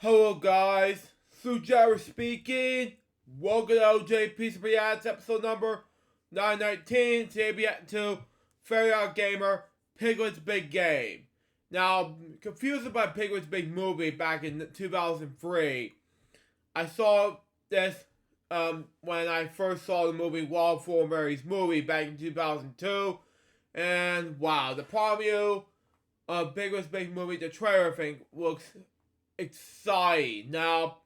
Hello guys, Sujara speaking. Welcome to LJPCBM episode number 919. Today we get into OddGamer, Piglet's Big Game. Now, confused about Piglet's Big Movie back in 2003. I saw this when I first saw the movie Wild Thornberry's movie back in 2002. And wow, the preview of Piglet's Big Movie, the trailer thing, looks exciting. Now,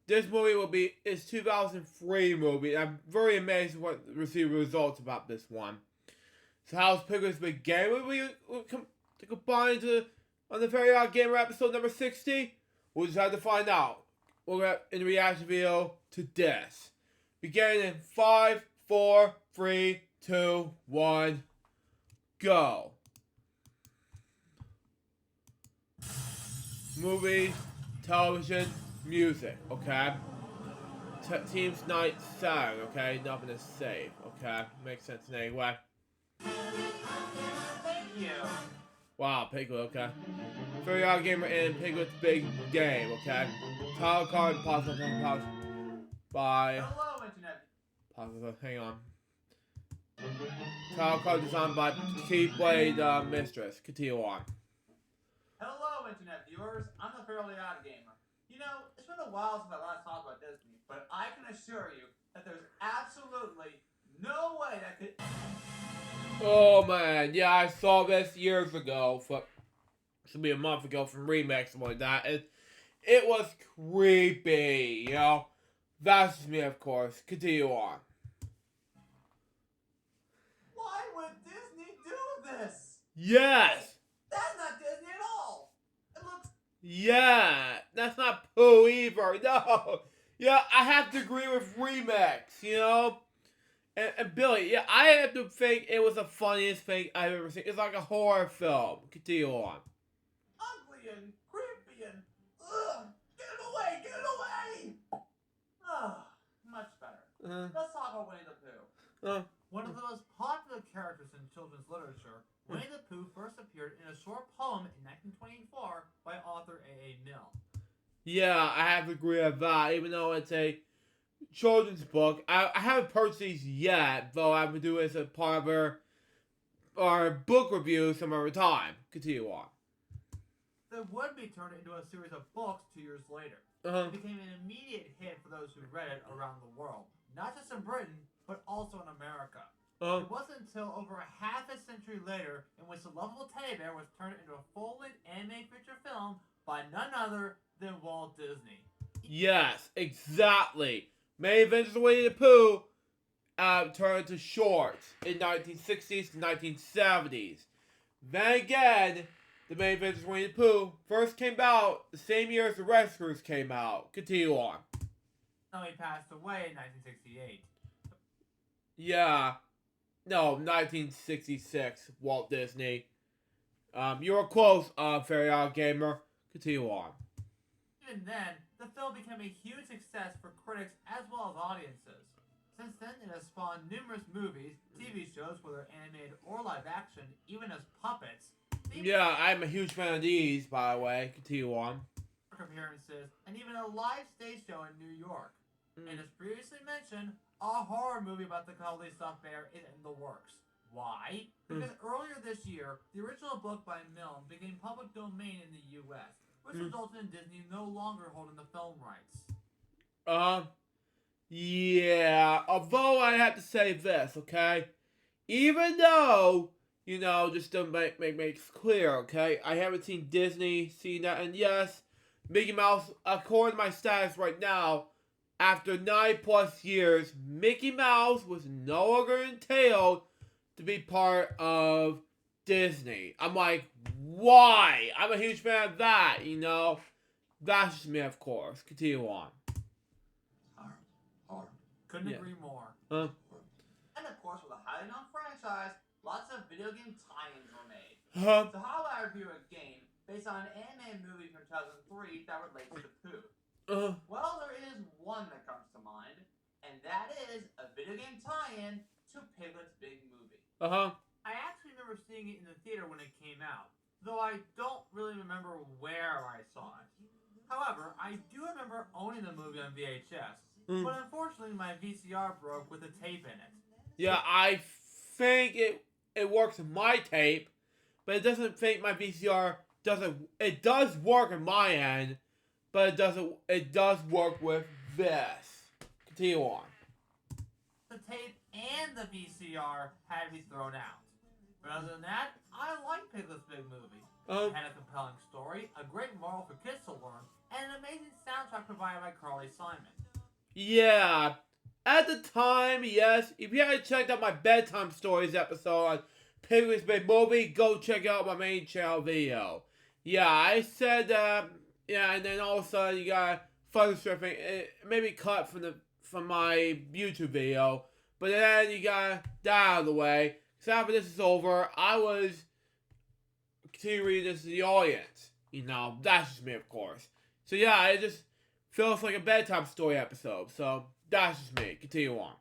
this movie will be its 2003 movie. I'm very amazed what receive results about this one. So how's Piglet's Big Game? Will we combine to on the OddGamer episode number 60? We'll just have to find out. We'll get in the reaction video to this. Beginning in 5, 4, 3, 2, 1, go. Movies, television, music, okay? Teams night sound, okay? Nothing is safe, okay? Makes sense in any way. Thank you. Wow, Piglet, okay? OddGamer and Piglet's Big Game, okay? Title card, pause, by... Hello, Internet. Pause, hang on. Title card designed by Keyblade Mistress. Continue on. Hello, Internet viewers. I'm the Fairly OddGamer. You know, it's been a while since I last talked about Disney, but I can assure you that there's absolutely no way that could... Oh man, yeah, I saw this years ago. Should be a month ago from Remix, something like that. It was creepy, you know. That's just me, of course. Continue on. Why would Disney do this? Yes. That's not Disney at all. It looks... Yeah, that's not Pooh either. No. Yeah, I have to agree with Remix, you know. And Billy, yeah, I have to think it was the funniest thing I've ever seen. It's like a horror film. Continue on. ugly and creepy and... Ugh! Get it away! Get it away! Ah, much better. Let's talk about Winnie the Pooh. One of the most popular characters in children's literature, Winnie the Pooh first appeared in a short poem in 1924 by author A.A. Milne. Yeah, I have to agree with that, even though it's a children's book. I haven't purchased these yet, though I would do it as a part of our book review some other time. Continue on. It would be turned into a series of books 2 years later. It became an immediate hit for those who read it around the world, not just in Britain, but also in America. It wasn't until over a half a century later in which the lovable teddy bear was turned into a full-length animated feature film by none other than Walt Disney. Yes, exactly. Many Adventures of Winnie the Pooh turned into shorts in 1960s to 1970s. Then again, the Many Adventures of Winnie the Pooh first came out the same year as the Rescuers came out. Continue on. No, he passed away in 1968. Yeah. No, 1966, Walt Disney. You were close, OddGamer. Continue on. Even then, the film became a huge success for critics as well as audiences. Since then, it has spawned numerous movies, TV shows, whether animated or live action, even as puppets. Yeah, I'm a huge fan of these, by the way. Continue on. Appearances, and even a live stage show in New York. And as previously mentioned, a horror movie about the cuddly stuffed bear is in the works. Why? Because earlier this year, the original book by Milne became public domain in the U.S., which resulted in Disney no longer holding the film rights. Yeah. Although I have to say this, okay? Even though, you know, just to make clear, okay? I haven't seen Disney, seen that, and yes, Mickey Mouse, according to my status right now, after 9+ years, Mickey Mouse was no longer entailed to be part of Disney. I'm like, why? I'm a huge fan of that, you know? That's just me, of course. Continue on. Hard. Couldn't agree more. And of course, with a highly known franchise, lots of video game tie-ins were made. So how about I review a game based on an animated movie from 2003 that relates to Pooh? Well, there is one that comes to mind, and that is a video game tie-in to Piglet's Big Movie. I actually remember seeing it in the theater when it came out, though I don't really remember where I saw it. However, I do remember owning the movie on VHS, but unfortunately my VCR broke with a tape in it. Yeah, I think it works in my tape, but it doesn't think my VCR doesn't. It does work on my end, but it doesn't. It does work with this. Continue on. The tape and the VCR had to be thrown out. But other than that, I like Piglet's Big Movie. It had a compelling story, a great moral for kids to learn, and an amazing soundtrack provided by Carly Simon. Yeah, at the time, yes. If you haven't checked out my bedtime stories episode on Piglet's Big Movie, go check out my main channel video. Yeah, I said yeah, and then all of a sudden you got further stripping. It maybe cut from my YouTube video, but then you got that out of the way. So after this is over, I was continue reading this to the audience. You know, that's just me, of course. So yeah, it just feels like a bedtime story episode. So that's just me. Continue on.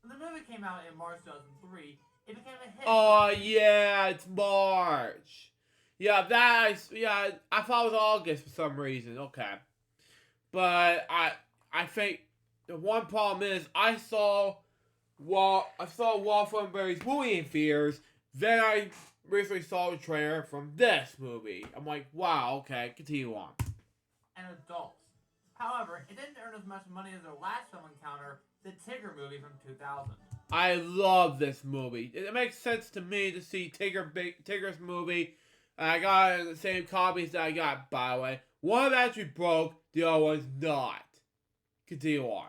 When the movie came out in March 2003, it became a hit. Oh yeah, it's March. Yeah, I thought it was August for some reason. Okay, but I think the one problem is I saw Walter and Barry's movie in theaters. Then I recently saw the trailer from this movie. I'm like, wow, okay, continue on. And adults. However, it didn't earn as much money as their last film encounter, the Tigger movie from 2000. I love this movie. It makes sense to me to see Tigger's movie. I got it in the same copies that I got, by the way. One of them actually broke, the other one's not. Continue on.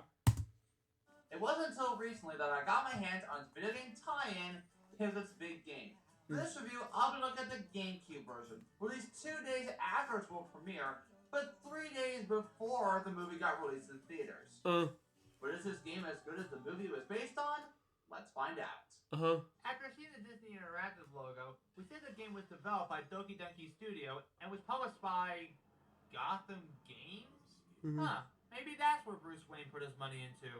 It wasn't until recently that I got my hands on video game tie-in Piglet's Big Game. For this review, I'll be looking at the GameCube version, released 2 days after its world premiere, but 3 days before the movie got released in theaters. But is this game as good as the movie it was based on? Let's find out. After seeing the Disney Interactive logo, we see the game was developed by Doki Doki Studio and was published by Gotham Games? Maybe that's where Bruce Wayne put his money into.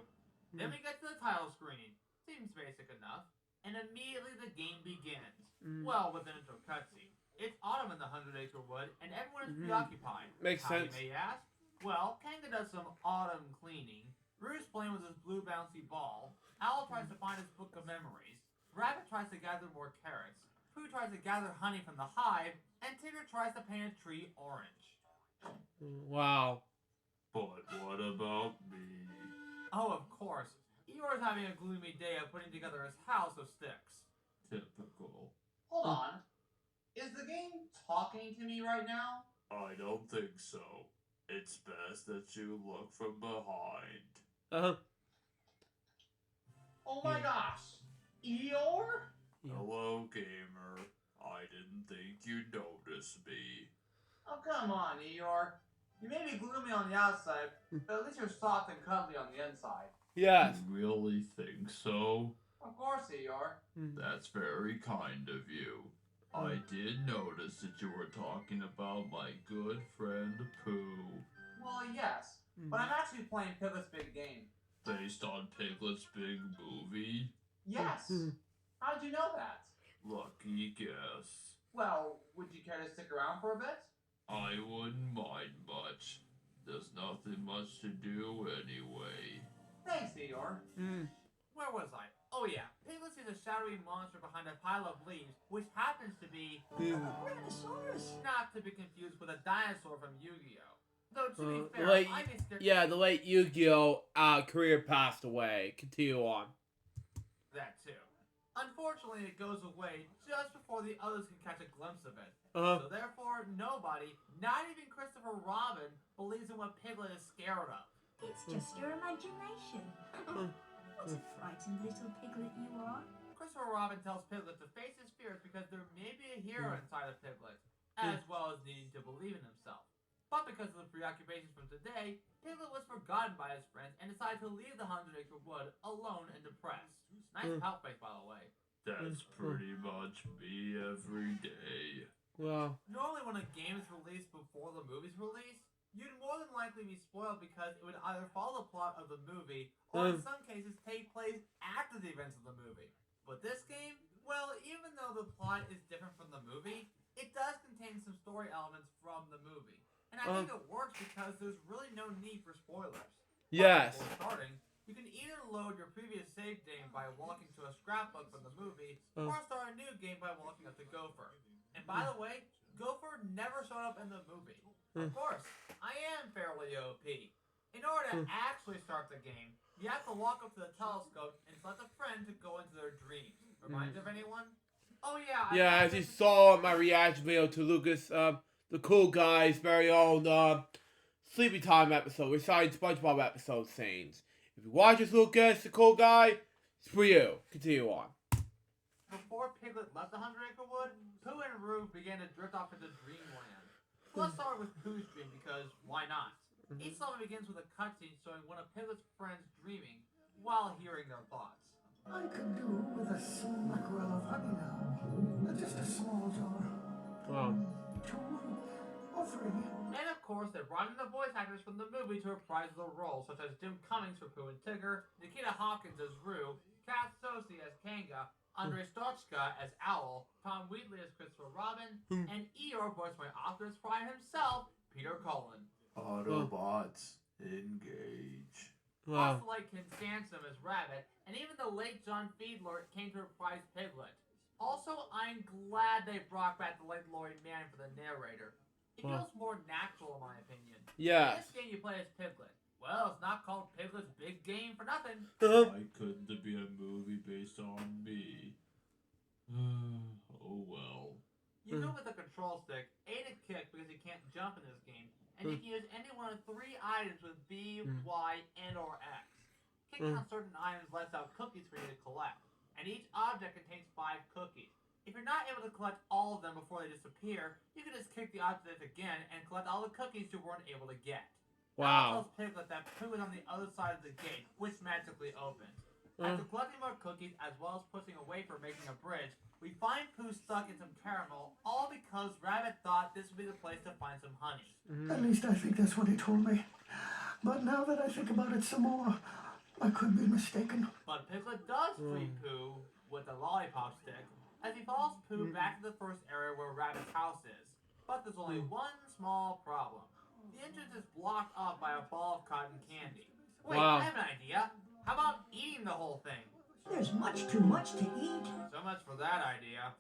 Then we get to the title screen. Seems basic enough. And immediately the game begins. Well, with an intro cutscene. It's autumn in the 100 Acre Wood, and everyone is preoccupied. Makes sense. You may ask? Well, Kanga does some autumn cleaning. Bruce playing with his blue bouncy ball. Owl tries to find his book of memories. Rabbit tries to gather more carrots. Pooh tries to gather honey from the hive. And Tigger tries to paint a tree orange. Wow. But what about me? Oh, of course. Eeyore's having a gloomy day of putting together his house of sticks. Typical. Hold on. Is the game talking to me right now? I don't think so. It's best that you look from behind. Oh my gosh. Eeyore? Hello, gamer. I didn't think you'd notice me. Oh, come on, Eeyore. You may be gloomy on the outside, but at least you're soft and cuddly on the inside. Yes. You really think so? Of course, Eeyore. That's very kind of you. I did notice that you were talking about my good friend Pooh. Well, yes, but I'm actually playing Piglet's Big Game. Based on Piglet's Big Movie? Yes. How did you know that? Lucky guess. Well, would you care to stick around for a bit? I wouldn't mind much. There's nothing much to do anyway. Thanks, Eeyore. Where was I? Oh yeah, Piglet sees a shadowy monster behind a pile of leaves, which happens to be Granosaurus. Not to be confused with a dinosaur from Yu-Gi-Oh. Though to be fair, I'd be scared. Yeah, the late Yu-Gi-Oh career passed away. Continue on. That too. Unfortunately, it goes away just before the others can catch a glimpse of it. So therefore, nobody, not even Christopher Robin, believes in what Piglet is scared of. It's just your imagination. What a frightened little piglet you are. Christopher Robin tells Piglet to face his fears because there may be a hero inside of Piglet, as well as needing to believe in himself. But because of the preoccupations from today, Piglet was forgotten by his friends and decided to leave the 100 Acre Wood alone and depressed. Nice pout face, by the way. That's pretty much me every day. Wow. Normally when a game is released before the movie's released, you'd more than likely be spoiled because it would either follow the plot of the movie, or in some cases take place after the events of the movie. But this game, well, even though the plot is different from the movie, it does contain some story elements from the movie. And I think it works because there's really no need for spoilers. Yes. Before starting, you can either load your previous save game by walking to a scrapbook from the movie, or start a new game by walking up to Gopher. And by the way, Gopher never showed up in the movie. Of course, I am fairly OP. In order to actually start the game, you have to walk up to the telescope and select a friend to go into their dreams. Reminds you of anyone? Oh yeah. Yeah, as you saw in my reaction video to Lucas, the cool guy's very own Sleepy Time episode, reciting SpongeBob episode scenes. If you watch this, Lucas, the cool guy, it's for you. Continue on. Before Piglet left the 100-acre wood, Pooh and Roo began to drift off into dreamland. So let's start with Pooh's dream because why not? Each level begins with a cutscene showing one of Piglet's friends dreaming while hearing their thoughts. I could do with a smackerel of honey now. Just a small jar. Wow. 2 or 3. And of course, they brought in the voice actors from the movie to reprise the roles, such as Jim Cummings for Pooh and Tigger, Nikita Hawkins as Roo, Kath Sosi as Kanga, Andre Stochka as Owl, Tom Wheatley as Christopher Robin, and Eeyore voiced by Optimus Prime himself, Peter Cullen. Autobots, engage. Also like Ken Sansom as Rabbit, and even the late John Fiedler came to reprise Piglet. Also, I'm glad they brought back the late Lloyd Mann for the narrator. It feels more natural in my opinion. Yes. In this game you play as Piglet. Well, it's not called Piglet's Big Game for nothing. Why couldn't there be a movie based on me? Oh well. You move with the control stick, A to kick because you can't jump in this game, and you can use any one of 3 items with B, Y, and or X. Kicking on certain items lets out cookies for you to collect, and each object contains 5 cookies. If you're not able to collect all of them before they disappear, you can just kick the object again and collect all the cookies you weren't able to get. Wow. That tells Piglet that Pooh is on the other side of the gate, which magically opens. After collecting more cookies, as well as pushing away for making a bridge, we find Pooh stuck in some caramel, all because Rabbit thought this would be the place to find some honey. At least I think that's what he told me. But now that I think about it some more, I could be mistaken. But Piglet does free Pooh with a lollipop stick, as he follows Pooh back to the first area where Rabbit's house is. But there's only one small problem. The entrance is blocked off by a ball of cotton candy. Wait, I have an idea. How about eating the whole thing? There's much too much to eat. So much for that idea.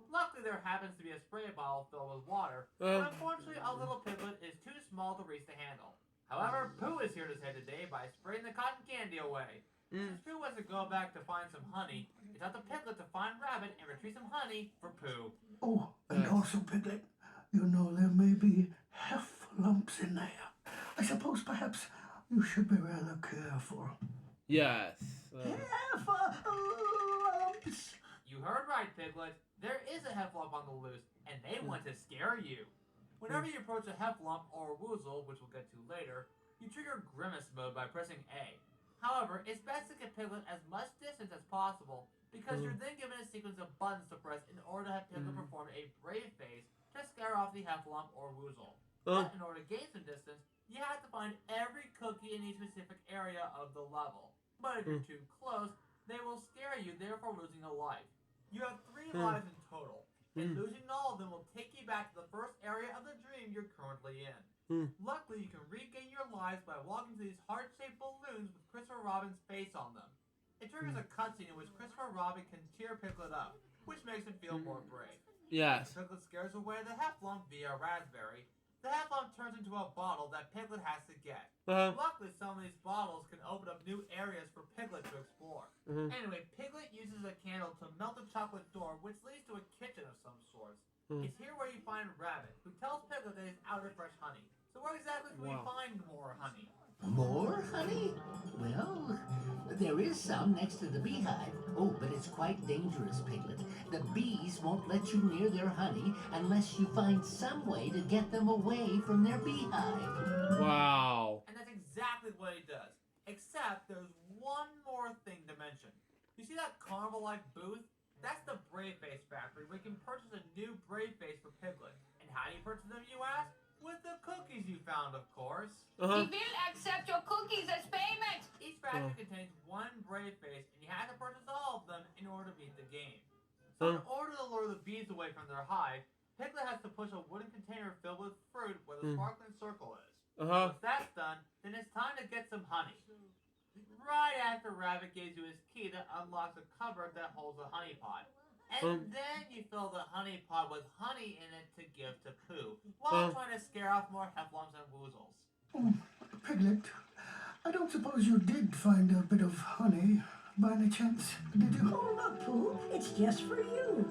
Luckily, there happens to be a spray bottle filled with water, but unfortunately, a little Piglet is too small to reach the handle. However, Pooh is here to save the day by spraying the cotton candy away. Since Pooh has to go back to find some honey, it's up to Piglet to find Rabbit and retrieve some honey for Pooh. Oh, and also, Piglet, you know there may be lumps in there. I suppose perhaps you should be rather careful. Yes. Lumps. You heard right, Piglet. There is a heffalump on the loose, and they want to scare you. Whenever you approach a heffalump or a woozle, which we'll get to later, you trigger Grimace mode by pressing A. However, it's best to get Piglet as much distance as possible, because you're then given a sequence of buttons to press in order to have Piglet perform a brave face to scare off the heffalump or woozle. But in order to gain some distance, you have to find every cookie in a specific area of the level. But if you're too close, they will scare you, therefore losing a life. You have 3 lives in total, and losing all of them will take you back to the first area of the dream you're currently in. Luckily, you can regain your lives by walking to these heart-shaped balloons with Christopher Robin's face on them. It triggers a cutscene in which Christopher Robin can cheer Piglet up, which makes him feel more brave. Yes. Piglet scares away the heffalump via raspberry. The heffalump turns into a bottle that Piglet has to get. Luckily, some of these bottles can open up new areas for Piglet to explore. Anyway, Piglet uses a candle to melt the chocolate door, which leads to a kitchen of some sort. It's here where you find Rabbit, who tells Piglet that he's out of fresh honey. So where exactly can we find more honey? More honey? Well, there is some next to the beehive. Oh, but it's quite dangerous, Piglet. The bees won't let you near their honey unless you find some way to get them away from their beehive. Wow. And that's exactly what he does. Except there's one more thing to mention. You see that carnival-like booth? That's the Brave Face factory where you can purchase a new Brave Face for Piglet. And how do you purchase them, you ask? With the cookies you found, of course. We will accept your cookies as payment. Each factory contains 1 Brave Face, and you have to purchase all of them in order to beat the game. So in order to lure the bees away from their hive, Piglet has to push a wooden container filled with fruit where the sparkling circle is. Uh-huh. Once that's done, then it's time to get some honey. Right after Rabbit gives you his key that unlocks a cupboard that holds a honey pot. And then you fill the honey pot with honey in it to give to Pooh, while trying to scare off more heffalumps and woozles. Oh, Piglet, I don't suppose you did find a bit of honey by any chance, did you? Oh, look, Pooh, it's just for you.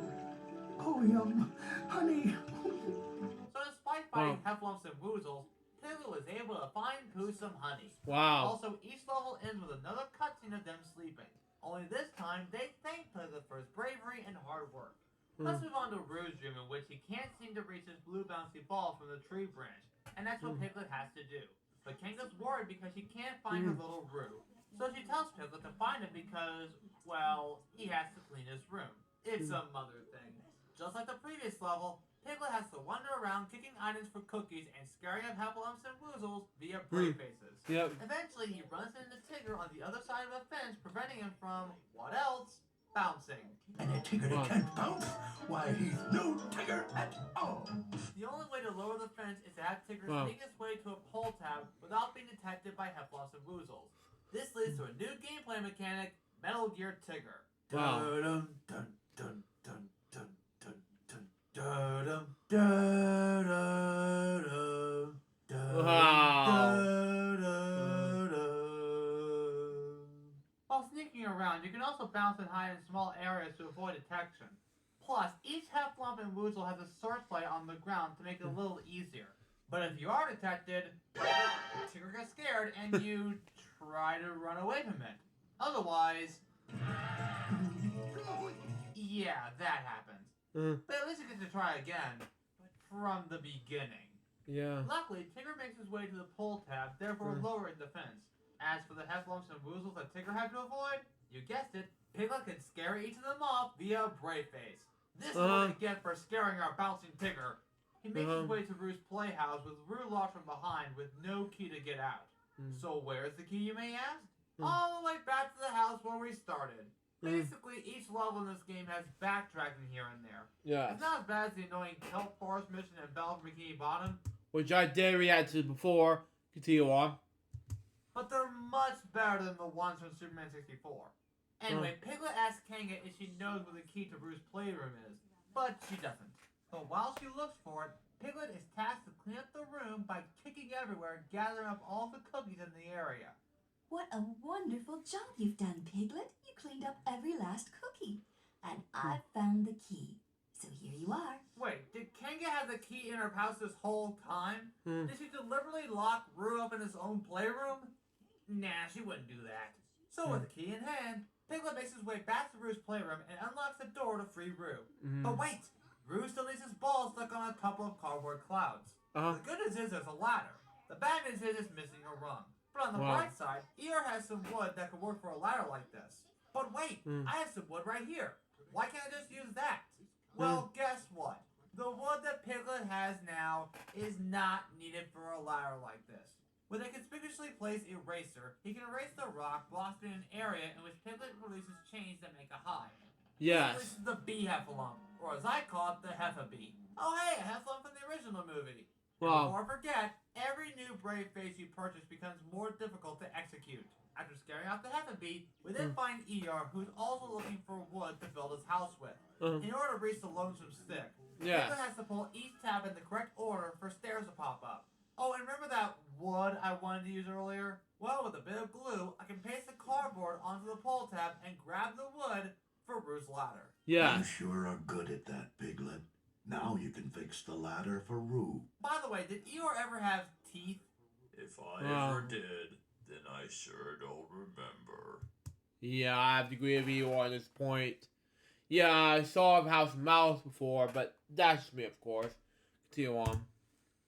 Oh, yum, honey. So despite fighting heffalumps and woozles, Piglet was able to find Pooh some honey. Wow. Also, each level ends with another cutscene of them sleeping. Only this time, they thank Piglet for his bravery and hard work. Let's move on to Roo's dream, in which he can't seem to reach his blue bouncy ball from the tree branch, and that's what Piglet has to do. But Kanga's worried because she can't find her little Roo. So she tells Piglet to find him because, well, he has to clean his room. It's a mother thing. Just like the previous level, Piglet has to wander around kicking items for cookies and scaring up heffalumps and woozles via brave faces. Yep. Eventually, he runs into Tigger on the other side of the fence, preventing him from, what else? Bouncing. And a Tigger that can't bounce? Why, he's no Tigger at all. The only way to lower the fence is to have Tigger sneak his way to a pole tab without being detected by heffalumps and woozles. This leads to a new gameplay mechanic, Metal Gear Tigger. Wow. Dun dun dun dun dun dun dun dun dun dun dun. While sneaking around, you can also bounce and hide in small areas to avoid detection. Plus, each heffalump and woozle has a searchlight on the ground to make it a little easier. But if you are detected, Tigger gets scared and you try to run away from it. Otherwise, yeah, that happens. But at least you get to try again, from the beginning. Yeah. Luckily, Tigger makes his way to the pole tab, therefore lowering the fence. As for the heffalumps and woozles that Tigger had to avoid, you guessed it, Piglet can scare each of them off via Brave Face. This is what they get for scaring our bouncing Tigger. He makes his way to Roo's playhouse with Roo locked from behind with no key to get out. So where's the key, you may ask? All the way back to the house where we started. Basically, each level in this game has backtracking here and there. Yeah. It's not as bad as the annoying Kelp Forest mission in Belle from Bikini Bottom, Which I did react to before. Continue on. but they're much better than the ones from Superman 64. Anyway, Piglet asks Kanga if she knows where the key to Roo's playroom is, but she doesn't. So while she looks for it, Piglet is tasked to clean up the room by kicking everywhere and gathering up all the cookies in the area. What a wonderful job you've done, Piglet. You cleaned up every last cookie. And I found the key. So here you are. Wait, did Kanga have the key in her house this whole time? Did she deliberately lock Roo up in his own playroom? Nah, she wouldn't do that. So with the key in hand, Piglet makes his way back to Roo's playroom and unlocks the door to free Roo. But wait! Roo still needs his ball stuck on a couple of cardboard clouds. The good news is there's a ladder. The bad news is it's missing a rung. But on the bright side, Eeyore has some wood that could work for a ladder like this. But wait, I have some wood right here. Why can't I just use that? Well, guess what? The wood that Piglet has now is not needed for a ladder like this. With a conspicuously placed eraser, he can erase the rock blocking an area in which Piglet releases chains that make a hive. Yes. This is the bee heffalump, or as I call it, the heffa-bee. Oh hey, a heffalump from the original movie. Wow. Before I forget, every new Brave Face you purchase becomes more difficult to execute. After scaring off the heffa-bee, we then find Eeyore, who's also looking for wood to build his house with. In order to reach the lonesome stick, Piglet has to pull each tab in the correct order for stairs to pop up. Oh, and remember that wood I wanted to use earlier? Well, with a bit of glue, I can paste the cardboard onto the pull tab and grab the wood for Roo's ladder. Yeah. You sure are good at that, Piglet. Now you can fix the ladder for Roo. By the way, did Eeyore ever have teeth? If I ever did, then I sure don't remember. Yeah, I have to agree with you on this point. Yeah, I saw him have some mouths before, but that's just me, of course. Continue on.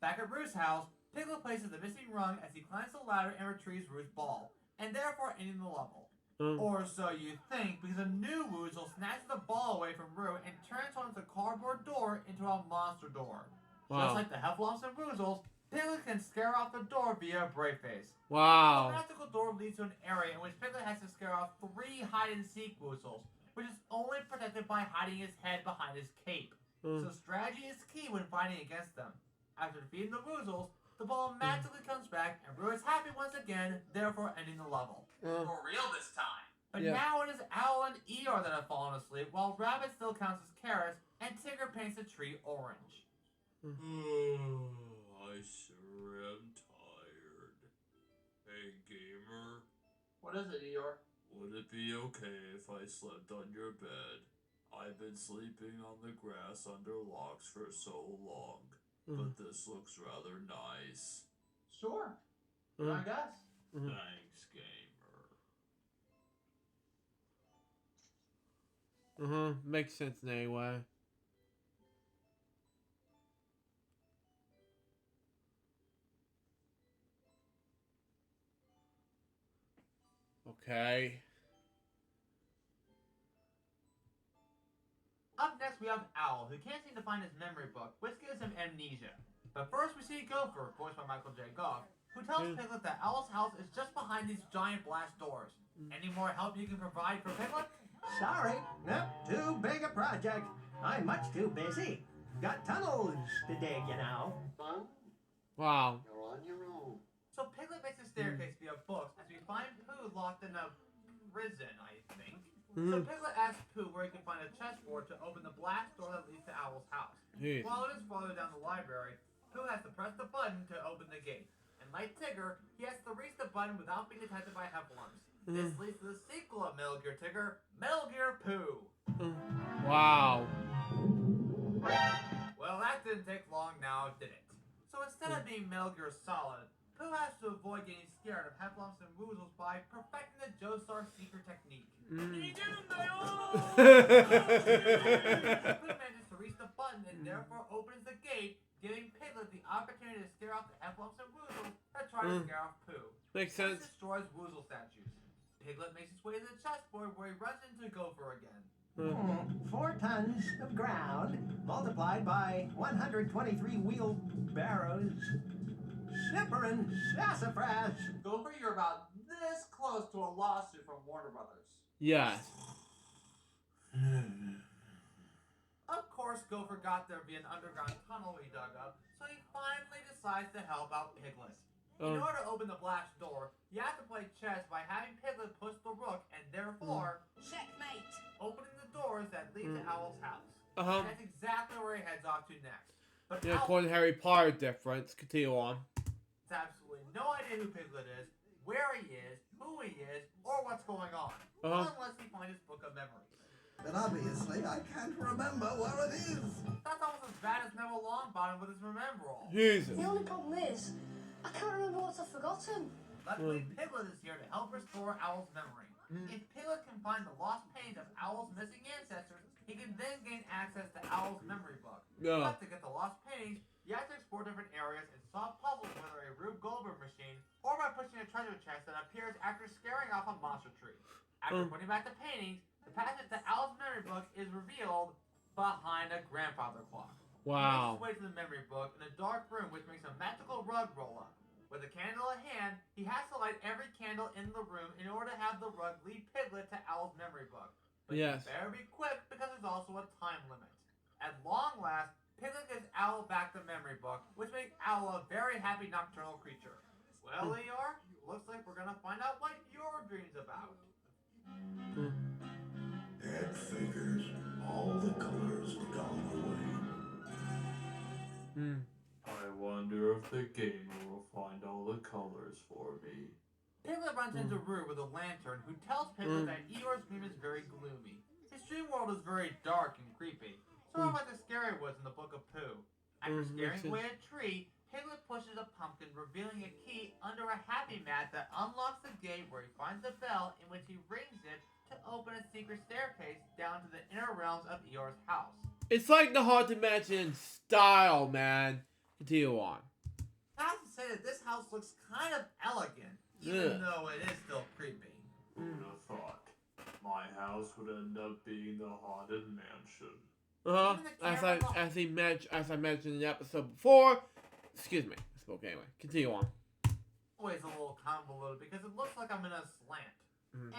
Back at Roo's house, Piglet places the missing rung as he climbs the ladder and retrieves Roo's ball, and therefore ending the level. Or so you think, because a new woozle snatches the ball away from Roo and transforms the cardboard door into a monster door. Just like the heffalumps and woozles, Piglet can scare off the door via Brave Face. Wow. The magical door leads to an area in which Piglet has to scare off 3 hide-and-seek woozles, which is only protected by hiding his head behind his cape. So strategy is key when fighting against them. After defeating the Woozles, the ball magically comes back and Roo is happy once again, therefore ending the level. For real this time. But now it is Owl and Eeyore that have fallen asleep, while Rabbit still counts as carrots, and Tigger paints the tree orange. I sure am tired. Hey, gamer. What is it, Eeyore? Would it be okay if I slept on your bed? I've been sleeping on the grass under logs for so long, but this looks rather nice. Sure. I guess. Thanks, gamer. Makes sense anyway. Okay. Up next we have Owl, who can't seem to find his memory book, which gives him amnesia. But first we see Gopher, voiced by Michael J. Goff, who tells Piglet that Owl's house is just behind these giant blast doors. Any more help you can provide for Piglet? Sorry, nope, too big a project. I'm much too busy. Got tunnels to dig, you know. Wow. You're on your own. So Piglet makes a staircase via books as we find Pooh locked in a prison, I think. So Piglet asks Pooh where he can find a chessboard to open the blast door that leads to Owl's house. While it is farther down the library, Pooh has to press the button to open the gate. And like Tigger, he has to reach the button without being detected by heffalumps. This leads to the sequel of Metal Gear Tigger, Metal Gear Pooh. Wow. Well, that didn't take long now, did it? So instead of being Metal Gear Solid, Pooh has to avoid getting scared of heffalumps and woozles by perfecting the Joestar secret technique. Pooh manages to reach the button and therefore opens the gate, giving Piglet the opportunity to scare off the heffalumps and woozles that try to scare off Pooh. Makes sense. This destroys woozle statues. Piglet makes his way to the chessboard where he runs into Gopher again. 4 tons of ground multiplied by 123 wheelbarrows. Snipperin' sassafras. Gopher, you're about this close to a lawsuit from Warner Brothers. Yes. Of course, Gopher got there via an underground tunnel he dug up, so he finally decides to help out Piglet. In order to open the blast door, you have to play chess by having Piglet push the rook and therefore Checkmate. opening the doors that lead to Owl's house. Uh-huh. And that's exactly where he heads off to next. But Yeah, Owl according to Harry Potter difference. Continue on. has absolutely no idea who Piglet is, where he is, who he is, or what's going on. Unless he finds his book of memories. But obviously, I can't remember where it is. That's almost as bad as Neville Longbottom with his remember all. Jesus. The only problem is, I can't remember what I've forgotten. Luckily, Piglet is here to help restore Owl's memory. If Piglet can find the lost paintings of Owl's missing ancestors, he can then gain access to Owl's memory book. But to get the lost paintings, you have to explore different areas and solve puzzles with a Rube Goldberg machine, or by pushing a treasure chest that appears after scaring off a monster tree. After putting back the paintings, the passage to Owl's memory book is revealed behind a grandfather clock. Wow. He makes his way to the memory book in a dark room which makes a magical rug roll up. With a candle in hand, he has to light every candle in the room in order to have the rug lead Piglet to Owl's memory book. But you better be quick because there's also a time limit. At long last, Piglet gives Owl back the memory book, which makes Owl a very happy nocturnal creature. Well, Eeyore, looks like we're gonna find out what your dream's about. It figures all the colors have gone away. I wonder if the gamer will find all the colors for me. Piglet runs into Roo with a lantern, who tells Piglet that Eeyore's dream is very gloomy. His dream world is very dark and creepy, sort of like the scary woods in the Book of Pooh. After scaring away a tree, Piglet pushes a pumpkin, revealing a key under a happy mat that unlocks the gate where he finds a bell in which he rings it to open a secret staircase down to the inner realms of Eeyore's house. It's like the Haunted Mansion style, man. Continue on. I have to say that this house looks kind of elegant, even though it is still creepy. Who'd have thought? My house would end up being the Haunted Mansion. As I mentioned in the episode before. Excuse me. I spoke anyway. Continue on. Always a little convoluted because it looks like I'm in a slant.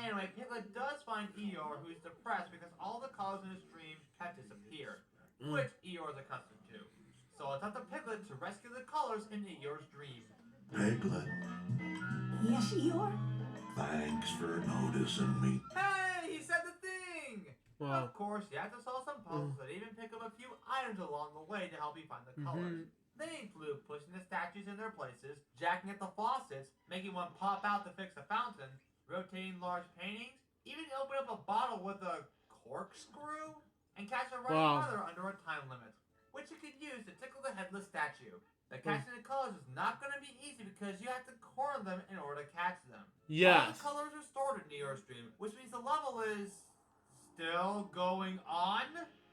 Anyway, Piglet does find Eeyore, who's depressed because all the colors in his dream have disappeared. which Eeyore's accustomed to. So it's up to Piglet to rescue the colors in Eeyore's dream. Piglet, Yes, Eeyore? thanks for noticing me. Hey, he said the thing! Wow. Of course, you have to solve some puzzles and even pick up a few items along the way to help you find the colors. They include pushing the statues in their places, jacking at the faucets, making one pop out to fix a fountain, rotating large paintings, even open up a bottle with a corkscrew, and catch a running brother under a time limit, which you can use to tickle the headless statue. The catching the colors is not going to be easy because you have to corner them in order to catch them. All the colors are stored in Eeyore's dream, which means the level is still going on.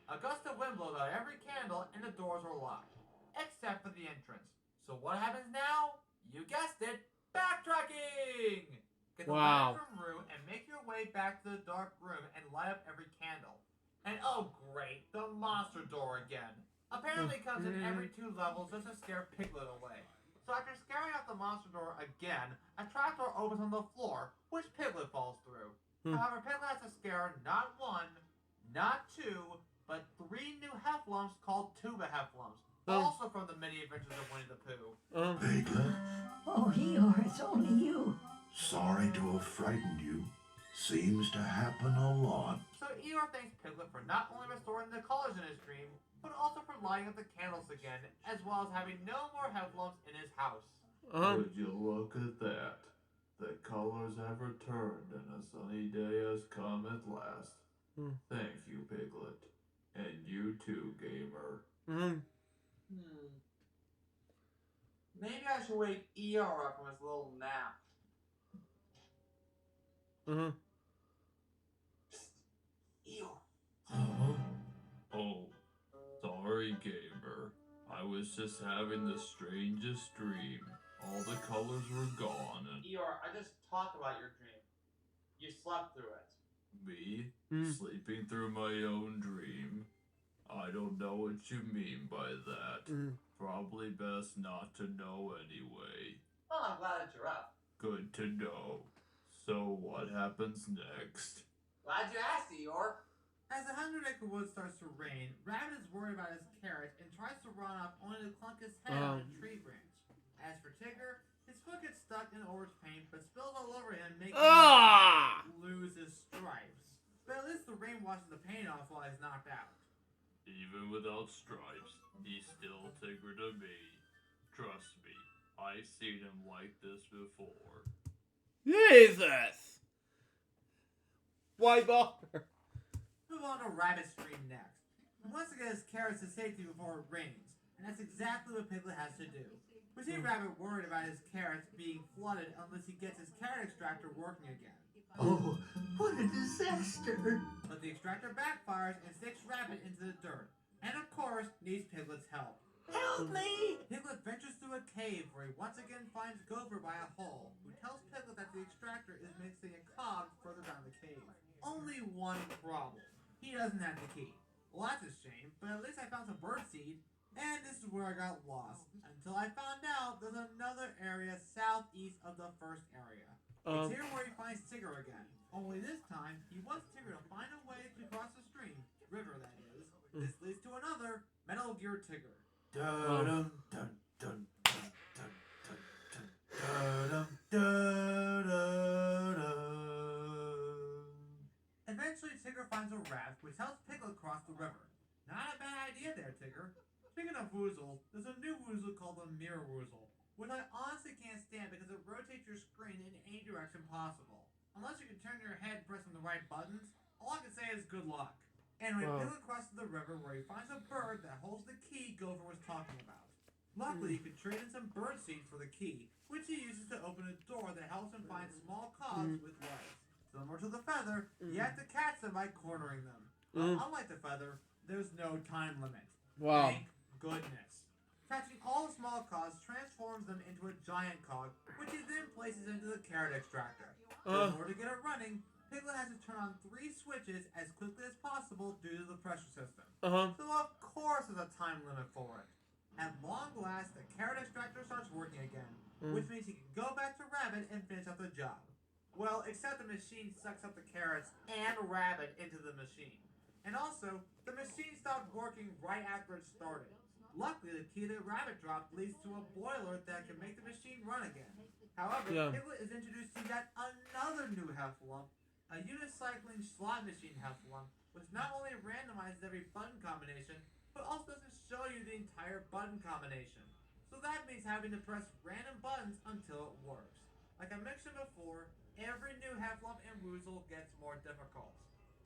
A gust of wind blows out every candle and the doors are locked, except for the entrance. So what happens now? You guessed it, backtracking! Get the light from Rue and make your way back to the dark room and light up every candle. And oh great, the monster door again. Apparently it comes in every 2 levels just to scare Piglet away. So after scaring off the monster door again, a trapdoor opens on the floor, which Piglet falls through. However, Piglet has to scare not 1, not 2, but 3 new heffalumps called tuba heffalumps, also from the many adventures of Winnie the Pooh. Piglet, Oh, Eeyore, it's only you. sorry to have frightened you. Seems to happen a lot. So Eeyore thanks Piglet for not only restoring the colors in his dream, but also for lighting up the candles again, as well as having no more heffalumps in his house. Would you look at that? The colors have returned and a sunny day has come at last. Thank you, Piglet. And you too, gamer. Maybe I should wake Eeyore up from his little nap. Eeyore. Oh, sorry, gamer. I was just having the strangest dream. All the colors were gone and... Eeyore, I just talked about your dream. You slept through it. Me? Sleeping through my own dream? I don't know what you mean by that. Probably best not to know anyway. Well, I'm glad that you're up. Good to know. So what happens next? Glad you asked, Eeyore. As the 100-acre wood starts to rain, Rabbit is worried about his carrot and tries to run off only to clunk his head on a tree branch. As for Tigger, his foot gets stuck in orange paint but spills all over him, making him lose his stripes. But at least the rain washes the paint off while he's knocked out. Even without stripes, he's still Tigger to me. Trust me, I've seen him like this before. Jesus! Why bother? Move on to Rabbit's dream next. He wants to get his carrots to safety before it rains, and that's exactly what Piglet has to do. We see Rabbit worried about his carrots being flooded unless he gets his carrot extractor working again. Oh, what a disaster! But the extractor backfires and sticks Rabbit into the dirt, and of course needs Piglet's help. Help me! Piglet ventures through a cave where he once again finds Gopher by a hole, who tells Piglet that the extractor is mixing a cog further down the cave. Only one problem. He doesn't have the key. Well, that's a shame, but at least I found some birdseed, and this is where I got lost. Until I found out there's another area southeast of the first area. It's here where he finds Tigger again. Only this time, he wants Tigger to find a way to cross the stream. River, that is. This leads to another Metal Gear Tigger. Dun dun dun dun dun dun dun dun. Eventually, Tigger finds a raft which helps Piglet cross the river. Not a bad idea there, Tigger. Speaking of woozles, there's a new woozle called the Mirror Woozle, which I honestly can't stand because it rotates your screen in any direction possible. Unless you can turn your head pressing the right buttons, all I can say is good luck. Anyway, Piglet crosses the river where he finds a bird that holds the key Gopher was talking about. Luckily, he can trade in some birdseed for the key, which he uses to open a door that helps him find small cogs with legs. Similar to the feather, you have to catch them by cornering them. But unlike the feather, there's no time limit. Thank goodness. Catching all the small cogs transforms them into a giant cog, which he then places into the carrot extractor. In order to get it running, Piglet has to turn on 3 switches as quickly as possible due to the pressure system. So of course there's a time limit for it. At long last, the carrot extractor starts working again, which means he can go back to Rabbit and finish up the job. Well, except the machine sucks up the carrots and Rabbit into the machine. And also, the machine stopped working right after it started. Luckily, the key that Rabbit dropped leads to a boiler that can make the machine run again. However, Piglet is introduced to yet another new Heffalump, a unicycling slot machine Heffalump, which not only randomizes every button combination, but also doesn't show you the entire button combination. So that means having to press random buttons until it works. Like I mentioned before, every new Heffalump and Woozle gets more difficult.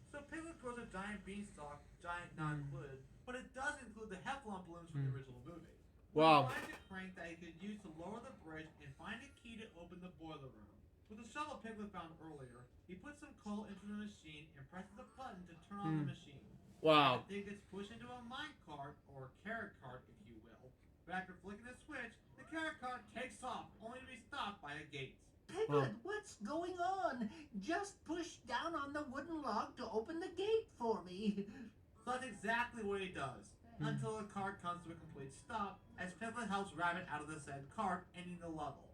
So Piglet grows a giant beanstalk, giant not included, but it does include the Heffalump balloons from the original movie. Wow. He finds a crank that he could use to lower the bridge and find a key to open the boiler room. With the shovel Piglet found earlier, he puts some coal into the machine and presses a button to turn on the machine. Wow. The thing gets pushed into a mine cart, or carrot cart if you will. But after flicking the switch, the carrot cart takes off, only to be stopped by a gate. Piglet, what's going on? Just push down on the wooden log to open the gate for me. So that's exactly what he does, until the cart comes to a complete stop, as Piglet helps Rabbit out of the said cart, ending the level.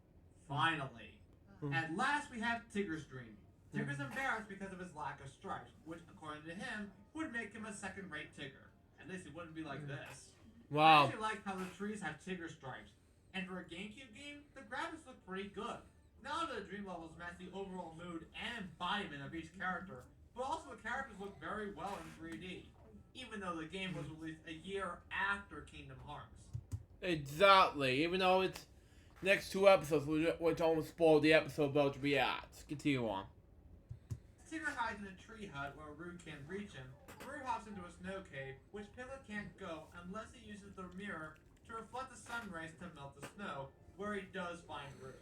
Finally. At last we have Tigger's dream. Tigger's embarrassed because of his lack of stripes, which according to him, would make him a second-rate Tigger. At least he wouldn't be like this. Wow. I actually like how the trees have Tigger stripes, and for a GameCube game, the graphics look pretty good. Not only do the dream levels match the overall mood and embodiment of each character, but also the characters look very well in 3D, even though the game was released a year after Kingdom Hearts. Exactly. Even though it's next 2 episodes, which almost spoiled the episode about to be at. Continue on. Tigger hides in a tree hut where Roo can't reach him. Roo hops into a snow cave, which Piglet can't go unless he uses the mirror to reflect the sun rays to melt the snow, where he does find Roo.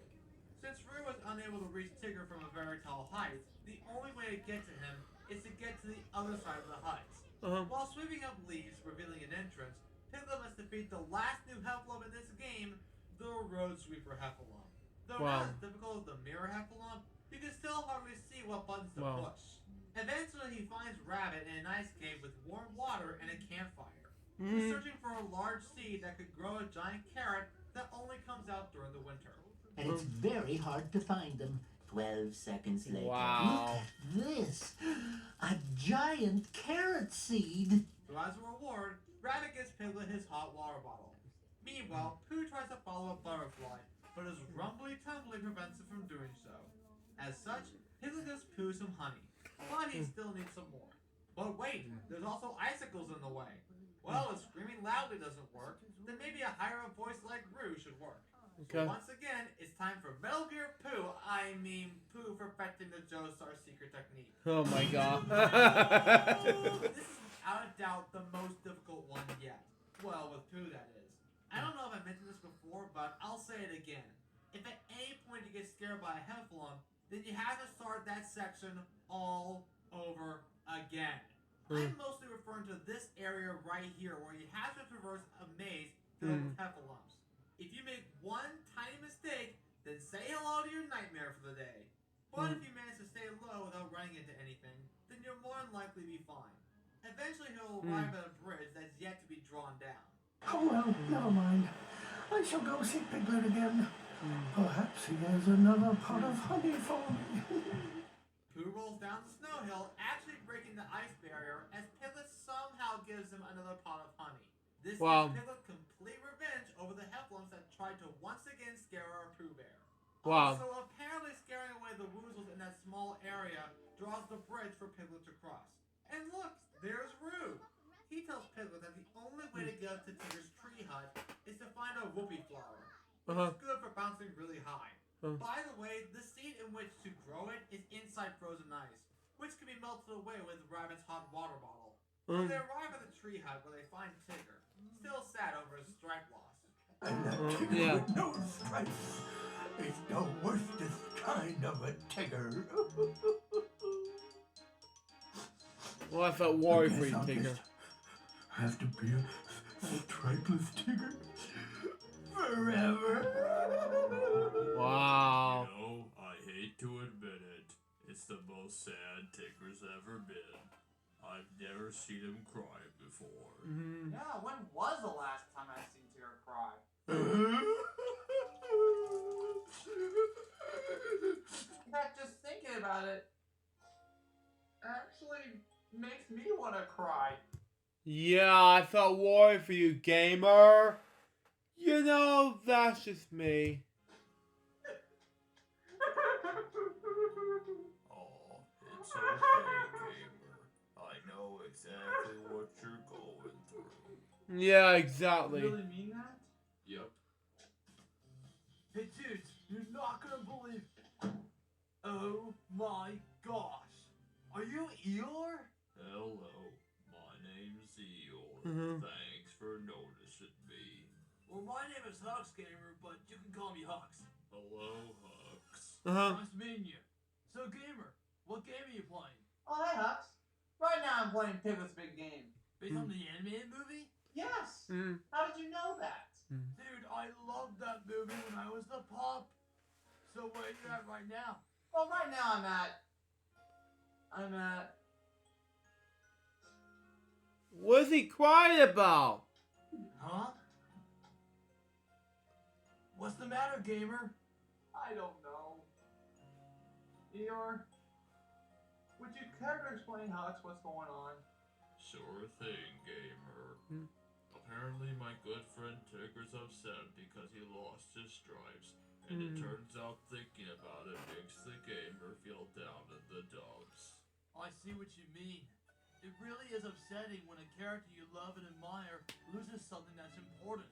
Since Roo was unable to reach Tigger from a very tall height, the only way to get to him is to get to the other side of the hut. While sweeping up leaves, revealing an entrance, Piglet must defeat the last new Heffalump in this game, the Road Sweeper Heffalump. Though not as difficult as the Mirror Heffalump, you can still hardly see what buttons to push. Eventually he finds Rabbit in an ice cave with warm water and a campfire. He's searching for a large seed that could grow a giant carrot that only comes out during the winter. And it's very hard to find them. 12 seconds later. Wow. Look at this. A giant carrot seed. So as a reward, Rabbit gives Piglet his hot water bottle. Meanwhile, Pooh tries to follow a butterfly, but his rumbly-tumbly prevents it from doing so. As such, Piglet gives Pooh some honey, but he still needs some more. But wait, there's also icicles in the way. Well, if screaming loudly doesn't work, then maybe a higher voice like Roo should work. So once again, it's time for Metal Gear Pooh. I mean, Pooh perfecting the Joestar secret technique. Oh my god. This is without a doubt the most difficult one yet. Well, with Pooh, that is. I don't know if I mentioned this before, but I'll say it again. If at any point you get scared by a Heffalump, then you have to start that section all over again. I'm mostly referring to this area right here, where you have to traverse a maze filled with Heffalumps. If you make one tiny mistake, then say hello to your nightmare for the day. But if you manage to stay low without running into anything, then you'll more than likely be fine. Eventually he'll arrive at a bridge that's yet to be drawn down. Oh well, never mind. I shall go see Piglet again. Perhaps he has another pot of honey for me. Pooh rolls down the snow hill, actually breaking the ice barrier, as Piglet somehow gives him another pot of honey. This gives Piglet complete revenge over the Heffalumps that tried to once again scare our Pooh Bear. Also, apparently scaring away the Woozles in that small area draws the bridge for Piglet to cross. And look, there's Roo. He tells Piglet that the only way to get up to Tigger's tree hut is to find a whoopee flower. It's good for bouncing really high. By the way, the seed in which to grow it is inside frozen ice, which can be melted away with Rabbit's hot water bottle. So they arrive at the tree hut where they find Tigger, still sad over his stripe loss. And a Tigger with no stripes is the worstest kind of a Tigger. Well, I felt worried for you, Tigger. Have to be a stripeless Tigger forever. Wow. You know, I hate to admit it. It's the most sad Tigger's ever been. I've never seen him cry before. Yeah, when was the last time I've seen Tigger cry? In fact, just thinking about it, actually, makes me want to cry. Yeah, I felt worried for you, gamer. You know, that's just me. Oh, it's okay, gamer. I know exactly what you're going through. Yeah, exactly. You really mean that? Yep. Hey dudes, you're not gonna believe. Oh my gosh. Are you Eeyore? Hello, my name's Eeyore. Thanks for noticing me. Well, my name is Hux Gamer, but you can call me Hux. Hello, Hux. Nice meeting you. So, Gamer, what game are you playing? Oh, hey, Hux. Right now I'm playing Piglet's Big Game. Based on the animated movie? Yes. How did you know that? Dude, I loved that movie when I was a pup. So where are you at right now? Well, right now I'm at... What's he crying about? Huh? What's the matter, gamer? I don't know. Eeyore, would you care to explain Hux what's going on? Sure thing, gamer. Apparently my good friend Tigger's upset because he lost his stripes. And it turns out thinking about it makes the gamer feel down in the dumps. I see what you mean. It really is upsetting when a character you love and admire loses something that's important.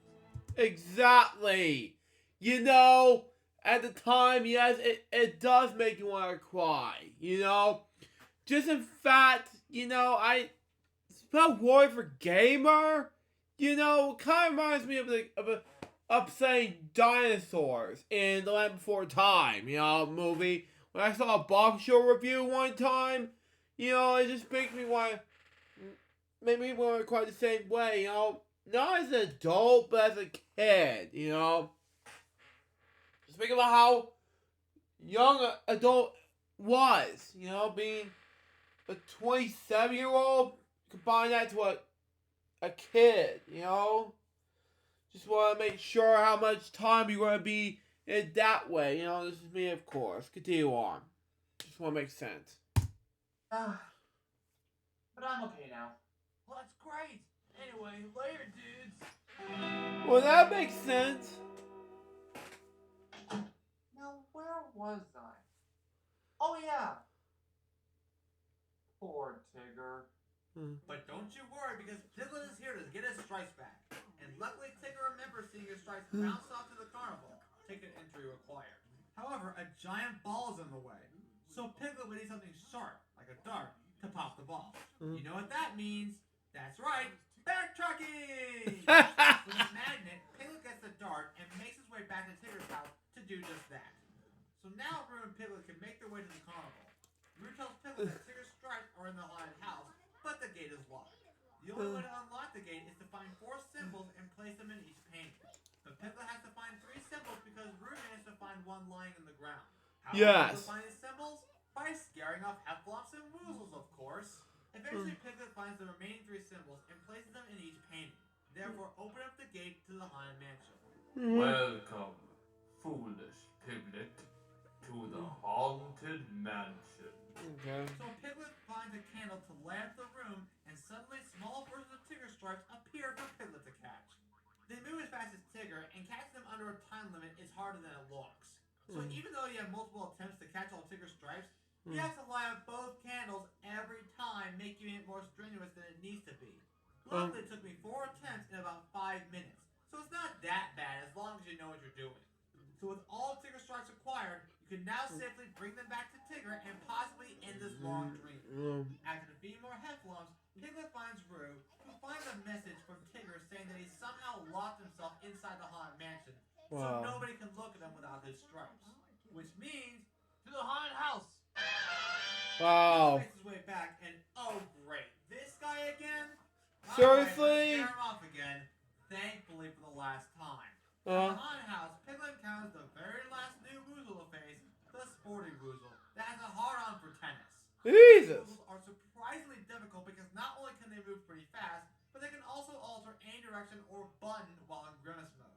Exactly. You know, at the time, yes, it does make you want to cry. You know, just in fact, you know, I felt worried for gamer. You know, kind of reminds me of upsetting dinosaurs in The Land Before Time, you know, movie. When I saw a Bob Show review one time, you know, it just makes me want to cry the same way, you know. Not as an adult, but as a kid, you know. Just think about how young an adult was, you know, being a 27-year-old, combine that to a kid, you know. Just want to make sure how much time you're going to be in that way. You know, this is me, of course. Continue on. Just want to make sense. But I'm okay now. Well, that's great. Anyway, later, dudes. Well, that makes sense. Now, where was I? Oh, yeah. Poor Tigger. But don't you worry, because Piglet is here to get his stripes back. And luckily, Tigger remembers seeing his stripes bounce off to the carnival. Ticket entry required. However, a giant ball is in the way. So Piglet would need something sharp, like a dart, to pop the ball. You know what that means? That's right, backtracking! With a magnet, Piglet gets the dart and makes his way back to Tigger's house to do just that. So now Roo and Piglet can make their way to the carnival. Roo tells Piglet that Tigger's stripes are in the haunted house, but the gate is locked. The only way to unlock the gate is to find 4 symbols and place them in each painting. But Piglet has to find 3 symbols because Roo managed to find one lying in the ground. How does Piglet find his symbols? By scaring off Hefflumps and Woozles, of course. Eventually, Piglet finds the remaining 3 symbols and places them in each painting. Therefore, open up the gate to the haunted mansion. Welcome, foolish Piglet, to the haunted mansion. Okay. So Piglet finds a candle to light up the room, and suddenly small versions of Tigger stripes appear for Piglet to catch. They move as fast as Tigger, and catching them under a time limit is harder than it looks. So even though you have multiple attempts to catch all Tigger stripes, you have to light up both candles every time, making it more strenuous than it needs to be. Luckily, it took me 4 attempts in about 5 minutes, so it's not that bad as long as you know what you're doing. So with all Tigger stripes acquired, you can now safely bring them back to Tigger and possibly end this long dream. After defeating more Hefflumps, Piglet finds Roo, who finds a message from Tigger saying that he somehow locked himself inside the haunted mansion, so nobody can look at him without his stripes. Which means, to the haunted house! Wow. He makes his way back, and oh great, this guy again? Seriously? Right, let's scare him off again, thankfully for the last time. At the haunted house, Piglet encounters the very last new Woozle to face, the Sporty Woozle, that has a hard-on for tennis. Jesus! Woozles are surprisingly difficult because not only can they move pretty fast, but they can also alter any direction or button while in grimace mode.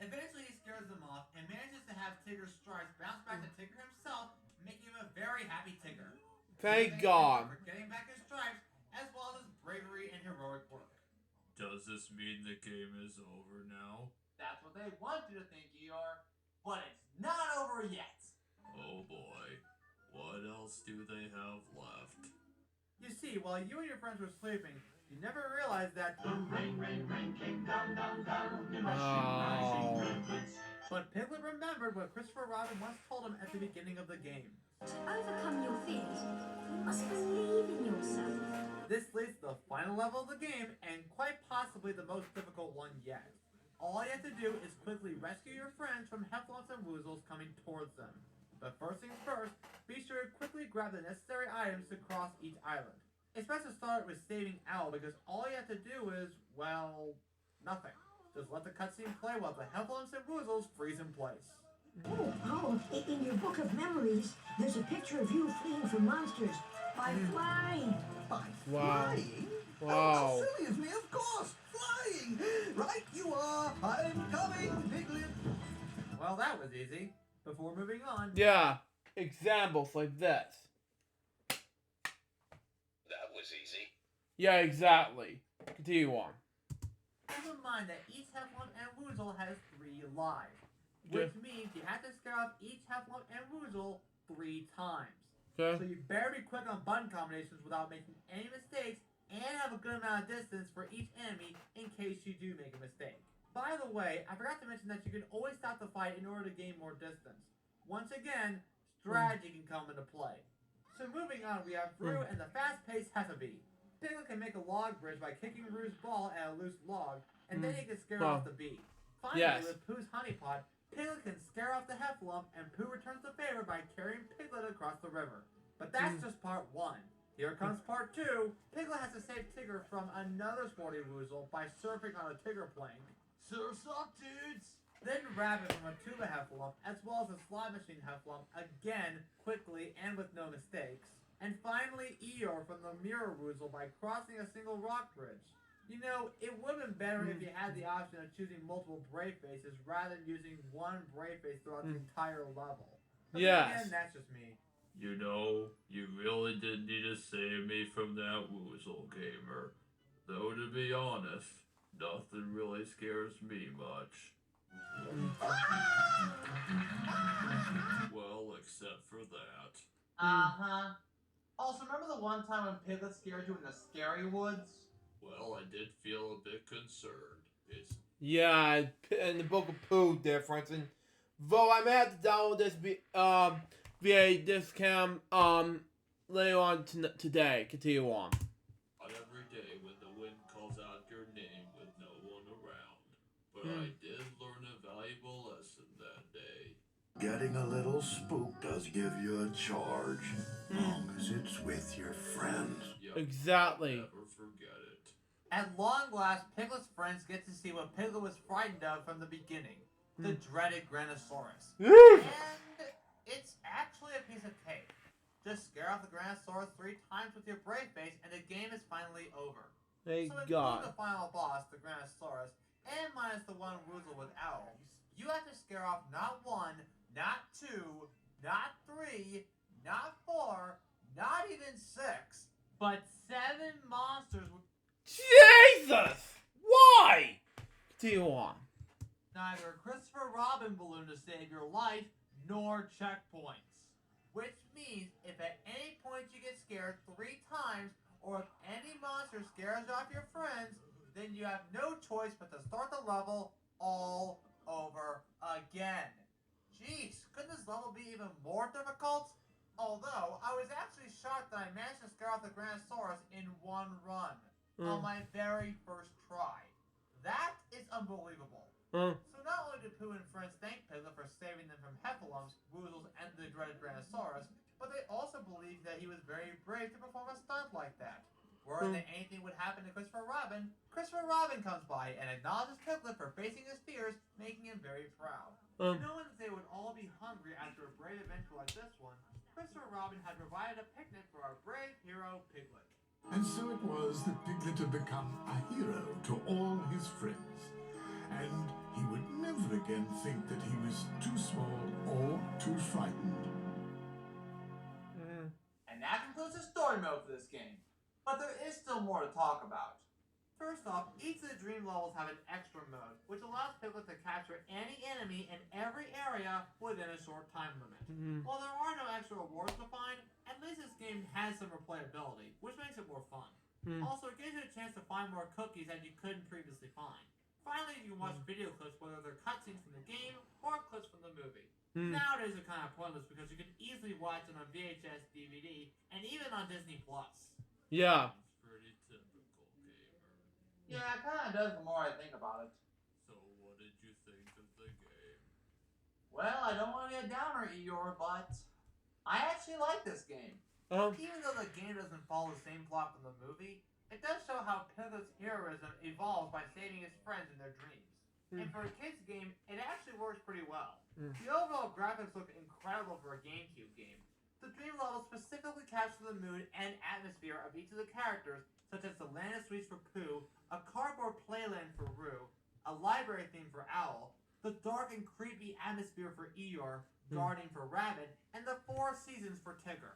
Eventually he scares them off and manages to have Tigger's stripes bounce back to Tigger himself, making him a very happy Tigger. Thank God. For getting back his stripes, this mean the game is over now? That's what they want you to think, Eeyore, but it's not over yet. Oh boy, what else do they have left? You see, while you and your friends were sleeping, you never realized that the Rain, came down, But Piglet remembered what Christopher Robin once told him at the beginning of the game. To overcome your fears, you must believe in yourself. This leads to the final level of the game, and quite possibly the most difficult one yet. All you have to do is quickly rescue your friends from Heffalumps and Woozles coming towards them. But first things first, be sure to quickly grab the necessary items to cross each island. It's best to start with saving Owl because all you have to do is, well, nothing. Just let the cutscene play while the Heffalumps and Woozles freeze in place. Oh, in your book of memories, there's a picture of you fleeing from monsters by flying. By Flying? Wow. Wow. How silly of me, of course! Flying! Right you are! I'm coming, Piglet! Well, that was easy. Before moving on... Yeah, examples like this. That was easy. Yeah, exactly. Continue on. Keep in mind that each Heffalump and Woozle has 3 lives. Which means you have to scare off each Heffalump and Woozle 3 times. Okay. So you better be quick on button combinations without making any mistakes and have a good amount of distance for each enemy in case you do make a mistake. By the way, I forgot to mention that you can always stop the fight in order to gain more distance. Once again, strategy can come into play. So moving on, we have Roo and the fast-paced Heffabee. Piglet can make a log bridge by kicking Roo's ball at a loose log, and then he can scare off the bee. Finally, with Pooh's honey pot, Piglet can scare off the Heffalump, and Pooh returns the favor by carrying Piglet across the river. But that's just part 1. Here comes part 2. Piglet has to save Tigger from another sporty Woozle by surfing on a Tigger plank. Surf's up, dudes! Then Rabbit from a tuba Heffalump, as well as a slot machine Heffalump, again, quickly and with no mistakes. And finally, Eeyore from the Mirror Woozle by crossing a single rock bridge. You know, it would have been better if you had the option of choosing multiple brave faces rather than using one brave face throughout the entire level. But again, that's just me. You know, you really did need to save me from that Woozle gamer. Though to be honest, nothing really scares me much. Well, except for that. Uh-huh. Also, remember the one time when Piglet scared you in the scary woods? Well, I did feel a bit concerned. Yeah, and the Book of Pooh difference. And though I may have to download this via discount later on today. Continue on. Not every day when the wind calls out your name with no one around. But I did learn a valuable lesson that day. Getting a little spooked does give you a charge, long as it's with your friends. Yep. Exactly. Never forget it. At long last, Piglet's friends get to see what Piglet was frightened of from the beginning. The Dreaded Granosaurus. And it's actually a piece of cake. Just scare off the Granosaurus 3 times with your brave face and the game is finally over. Thank so God. including the final boss, the Granosaurus, and minus the one Woozle with owls, you have to scare off not 1, not 2, not 3, not 4, not even 6, but 7 monsters with... Jesus! Why? Continue on. Neither Christopher Robin balloon to save your life, nor checkpoints. Which means if at any point you get scared 3 times, or if any monster scares off your friends, then you have no choice but to start the level all over again. Jeez, couldn't this level be even more difficult? Although, I was actually shocked that I managed to scare off the Granosaurus in 1 run, on my very first try. That is unbelievable. So not only did Pooh and friends thank Piglet for saving them from Heffalumps, Woozles, and the Dreaded Granosaurus, but they also believed that he was very brave to perform a stunt like that. Worried that anything would happen to Christopher Robin comes by and acknowledges Piglet for facing his fears, making him very proud. Knowing that they would all be hungry after a brave adventure like this one, Christopher Robin had provided a picnic for our brave hero, Piglet. And so it was that Piglet had become a hero to all his friends. And he would never again think that he was too small or too frightened. And that concludes the story mode for this game. But there is still more to talk about. First off, each of the dream levels have an extra mode, which allows Piglet to capture any enemy in every area within a short time limit. While there are no extra rewards to find, at least this game has some replayability, which makes it more fun. Also, it gives you a chance to find more cookies that you couldn't previously find. Finally, you can watch video clips, whether they're cutscenes from the game or clips from the movie. Nowadays, they're kind of pointless because you can easily watch it on VHS, DVD, and even on Disney+. Yeah. Pretty typical, gamer. Yeah, it kind of does the more I think about it. So what did you think of the game? Well, I don't want to be a downer, Eeyore, but I actually like this game. Even though the game doesn't follow the same plot from the movie, it does show how Piglet's heroism evolves by saving his friends in their dreams. And for a kid's game, it actually works pretty well. The overall graphics look incredible for a GameCube game. The dream levels specifically capture the mood and atmosphere of each of the characters, such as the Land of Sweets for Pooh, a cardboard playland for Roo, a library theme for Owl, the dark and creepy atmosphere for Eeyore, gardening for Rabbit, and the 4 seasons for Tigger.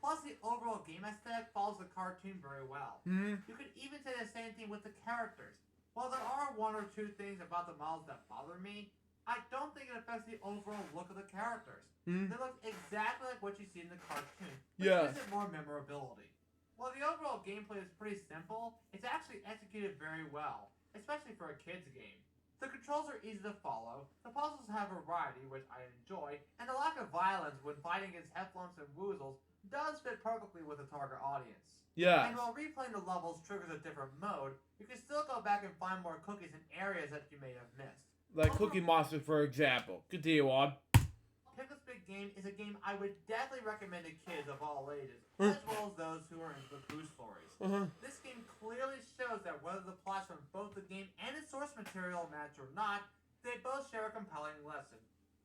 Plus, the overall game aesthetic follows the cartoon very well. You could even say the same thing with the characters. While there are 1 or 2 things about the models that bother me, I don't think it affects the overall look of the characters. They look exactly like what you see in the cartoon, which gives it more memorability. While the overall gameplay is pretty simple, it's actually executed very well, especially for a kid's game. The controls are easy to follow, the puzzles have variety, which I enjoy, and the lack of violence when fighting against Hefflumps and Woozles does fit perfectly with the target audience. And while replaying the levels triggers a different mode, you can still go back and find more cookies in areas that you may have missed. Like Cookie Monster, for example. Continue on. Piglet's Big Game is a game I would definitely recommend to kids of all ages, as well as those who are into the Pooh stories. This game clearly shows that whether the plots from both the game and its source material match or not, they both share a compelling lesson.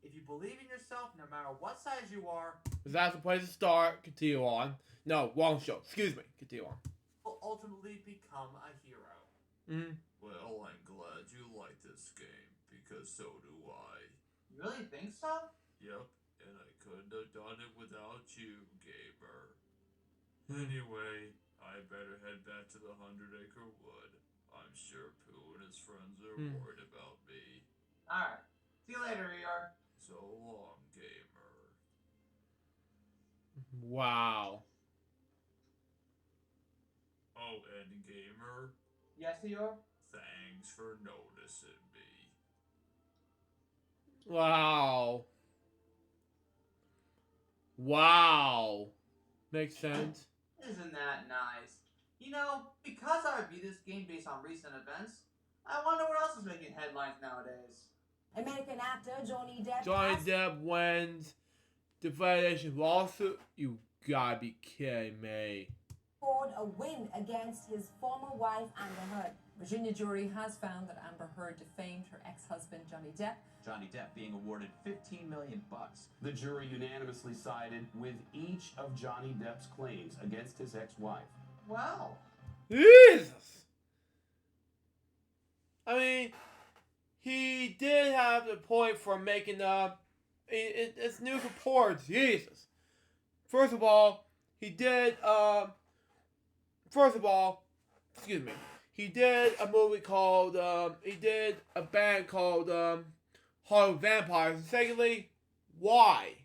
If you believe in yourself, no matter what size you are, that's the place to start. Continue on. No, wrong show. Excuse me. Continue on. Will ultimately become a hero. Well, I'm glad you like this game, because so do I. You really think so? Yep, and I couldn't have done it without you, gamer. Anyway, I better head back to the 100-acre wood. I'm sure Pooh and his friends are worried about me. Alright, see you later, Eeyore. So long, gamer. Wow. Oh, and gamer? Yes, Eeyore? Thanks for noticing me. Wow. Wow. Makes sense. Isn't that nice? You know, because I reviewed this game based on recent events, I wonder what else is making headlines nowadays. American actor Johnny Depp. Johnny Depp wins defamation lawsuit. You gotta be kidding me. Scored a win against his former wife Amber Heard. Virginia jury has found that Amber Heard defamed her ex-husband Johnny Depp. Johnny Depp being awarded $15 million. The jury unanimously sided with each of Johnny Depp's claims against his ex-wife. Wow. Jesus. I mean, he did have the point for making it's news reports. Jesus. First of all, he did excuse me. He did a movie called he did a band called Hollywood Vampires. And secondly, why?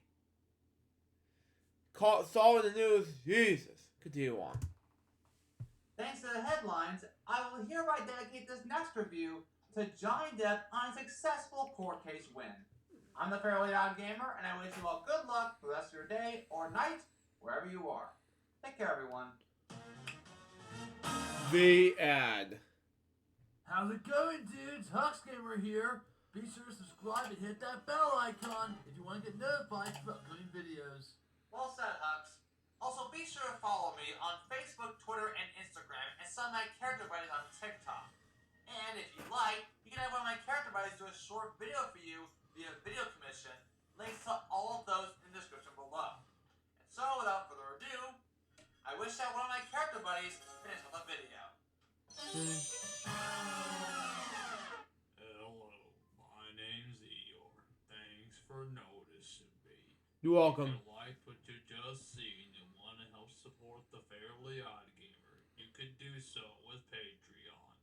Saw in the news. Jesus. Continue on. Thanks to the headlines, I will hereby dedicate this next review to Johnny Depp on a successful court case win. I'm the Fairly Odd Gamer, and I wish you all good luck for the rest of your day or night, wherever you are. Take care, everyone. The ad. How's it going, dudes? OddGamer here. Be sure to subscribe and hit that bell icon if you want to get notified for upcoming videos. Well said, Hux. Also, be sure to follow me on Facebook, Twitter, and Instagram, and some of my character buddies on TikTok. And if you like, you can have one of my character buddies do a short video for you via video commission. Links to all of those in the description below. And so, without further ado, I wish that one of my character buddies finished with a video. Hello, my name's Eeyore. Thanks for noticing me. You're welcome. If you like what you just seen and want to help support the Fairly Odd Gamer, you could do so with Patreon.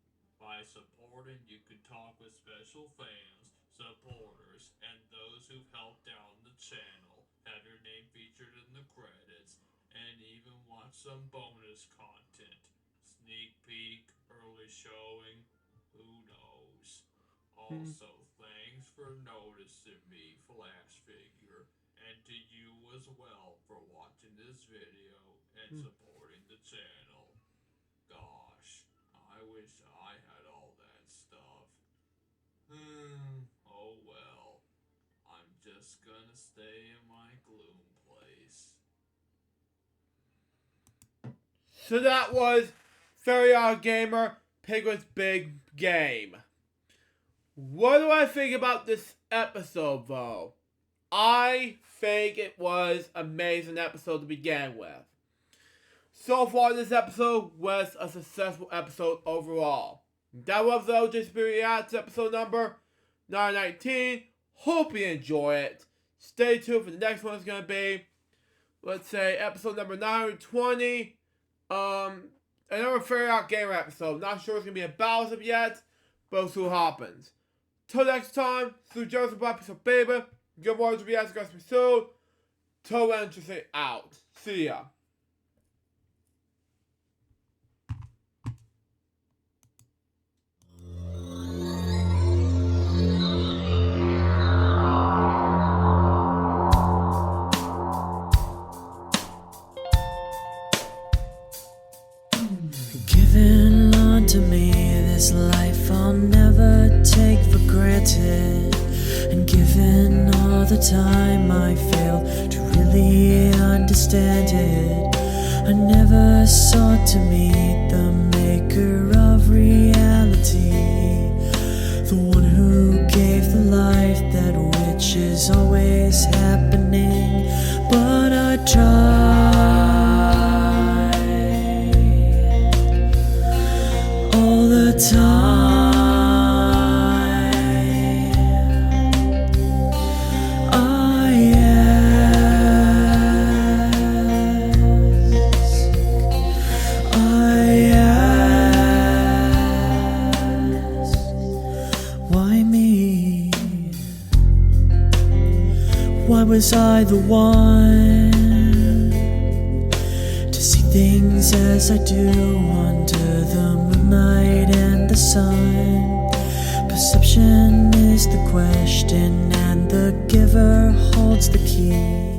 By supporting, you can talk with special fans, supporters, and those who've helped out the channel, have your name featured in the credits, and even watch some bonus content. Sneak peek, early showing, who knows. Also, thanks for noticing me, Flash Figure, and to you as well for watching this video and supporting the channel. Gosh, I wish I had all that stuff. Oh well. I'm just gonna stay in my gloom place. So that was Very OddGamer, Piglet's Big Game. What do I think about this episode, though? I think it was an amazing episode to begin with. So far, this episode was a successful episode overall. That was the LJPCBM episode number 919. Hope you enjoy it. Stay tuned for the next one. It's going to be, let's say, episode number 920. Another Very OddGamer episode. Not sure it's going to be about it yet, but we'll see what happens. Till next time, through Joseph by Piece of Baby. Good words will be asked us soon. Till then, just say out. See ya. Given unto me this life I'll never take for granted, and given all the time I fail to really understand it, I never sought to meet the maker of reality, the one who gave the life that which is always happening, but I tried all the time. I ask, why me? Why was I the one to see things as I do under the moonlight and the sun? Perception is the question, and the giver holds the key.